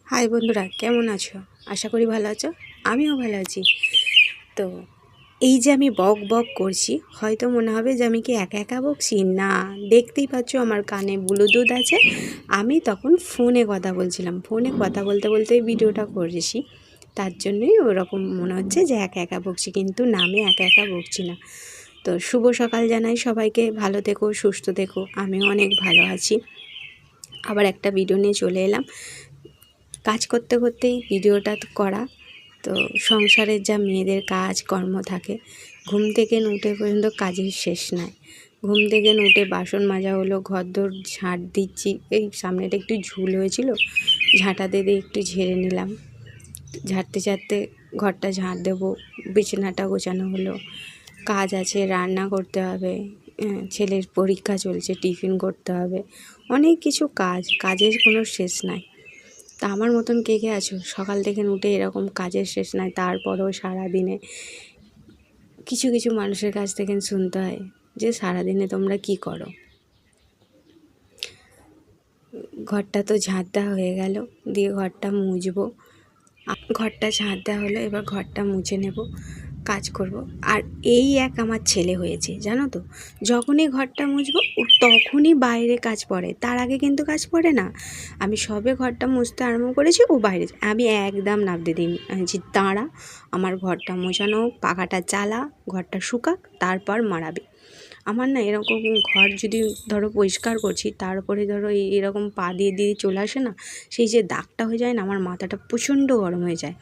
High বন্ধুরা, কেমন আছো? আশা করি ভালো আছো। আমিও ভালো আছি। তো এই যে আমি বক বক করছি, হয়তো মনে হবে যে আমি কি একা একা বকছি। না, দেখতেই পাচ্ছ আমার কানে ব্লুটুথ আছে। আমি তখন ফোনে কথা বলছিলাম, ফোনে কথা বলতে বলতেই ভিডিওটা করেছি। তার জন্যই ওরকম মনে হচ্ছে যে একা একা বকছি, কিন্তু না, আমি একা একা বকছি না। তো শুভ সকাল জানাই সবাইকে। ভালো থেকো, সুস্থ থেকো। আমিও অনেক ভালো আছি। আবার একটা ভিডিও নিয়ে চলে এলাম। কাজ করতে করতেই ভিডিওটা করা। তো সংসারের যা মেয়েদের কাজ কর্ম থাকে, ঘুম থেকে উঠে পর্যন্ত কাজের শেষ নাই। ঘুম থেকে উঠে বাসন মাজা হলো, ঘরদোর ঝাঁট দিচ্ছি। এই সামনেটা একটু ঝুল হয়েছিল, ঝাঁটাতে দিয়ে একটু ঝেড়ে নিলাম। ঝাড়তে ঝাড়তে ঘরটা ঝাঁট দেবো, বিছানাটা গোছানো হলো। কাজ আছে, রান্না করতে হবে, ছেলের পরীক্ষা চলছে, টিফিন করতে হবে, অনেক কিছু কাজের কোনো শেষ নাই। তা আমার মতন কে কে আছো? সকাল থেকে উঠে এরকম কাজের শেষ নাই, তারপরেও সারাদিনে কিছু কিছু মানুষের কাছ থেকে শুনতে হয় যে সারাদিনে তোমরা কি করো। ঘরটা তো ঝাঁট দেওয়া হয়ে গেল, দিয়ে ঘরটা মুছবো। ঘরটা ঝাঁট দেওয়া হলো, এবার ঘরটা মুছে নেব, কাজ করব। আর এই এক আমার ছেলে হয়েছে, জানো তো, যখনই ঘরটা মুছবো ও তখনই বাইরে কাজ পড়ে, তার আগে কিন্তু কাজ পড়ে না। আমি সবে ঘরটা মুছতে আরম্ভ করেছি, ও বাইরে যায়। আমি একদম নাবতে দিইনি, আমি বলছি দাঁড়া, আমার ঘরটা মোছানো হোক, পাখাটা চালা, ঘরটা শুকাক, তারপর মারাবি। আমার না এরকম ঘর যদি ধরো পরিষ্কার করছি, তারপরে ধরো এরকম পা দিয়ে দিয়ে চলে আসে না, সেই যে দাগটা হয়ে যায় না, আমার মাথাটা প্রচণ্ড গরম হয়ে যায়।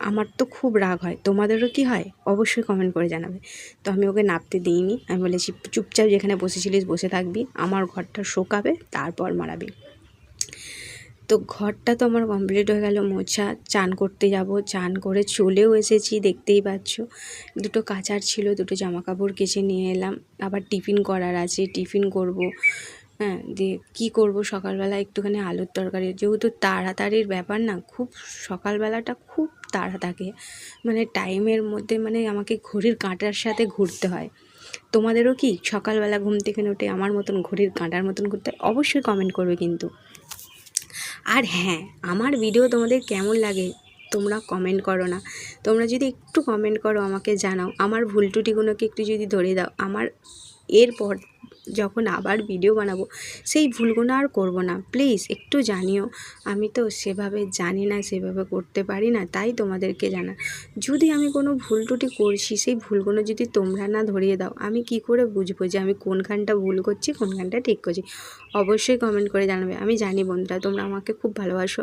আমার তো খুব রাগ হয়। তোমাদেরও কি হয়? অবশ্যই কমেন্ট করে জানাবে। তো আমি ওকে নাপতে দিইনি, আমি বলেছি চুপচাপ যেখানে বসেছিলিস বসে থাকবি, আমার ঘরটা শোকাবে, তারপর মারাবি। তো ঘরটা তো আমার কমপ্লিট হয়ে গেল মোছা। চান করতে যাব, চান করে চলেও এসেছি, দেখতেই পাচ্ছ। দুটো কাচার ছিল, দুটো জামা কাপড় কেচে নিয়ে এলাম। আবার টিফিন করার আছে, টিফিন করব। হ্যাঁ, দিয়ে কী করবো সকালবেলা একটুখানি আলুর তরকারি, যেহেতু তাড়াতাড়ির ব্যাপার না, খুব সকালবেলাটা খুব তাড়া থাকে, মানে টাইমের মধ্যে, মানে আমাকে ঘড়ির কাঁটার সাথে ঘুরতে হয়। তোমাদেরও কি সকালবেলা ঘুম থেকে উঠে আমার মতন ঘড়ির কাঁটার মতন ঘুরতে হয়? অবশ্যই কমেন্ট করবে কিন্তু। আর হ্যাঁ, আমার ভিডিও তোমাদের কেমন লাগে তোমরা কমেন্ট করো না। তোমরা যদি একটু কমেন্ট করো, আমাকে জানাও, আমার ভুল ত্রুটিগুলোকে একটু যদি ধরে দাও, আমার এরপর যখন আবার ভিডিও বানাবো সেই ভুলগুলো আর করবো না। প্লিজ একটু জানিও। আমি তো সেভাবে জানি না, সেভাবে করতে পারি না, তাই তোমাদেরকে জানা। যদি আমি কোনো ভুল ত্রুটি করছি, সেই ভুলগুলো যদি তোমরা না ধরিয়ে দাও, আমি কি করে বুঝবো যে আমি কোনখানটা ভুল করছি, কোনখানটা ঠিক করছি? অবশ্যই কমেন্ট করে জানাবে। আমি জানি বন্ধুরা, তোমরা আমাকে খুব ভালোবাসো।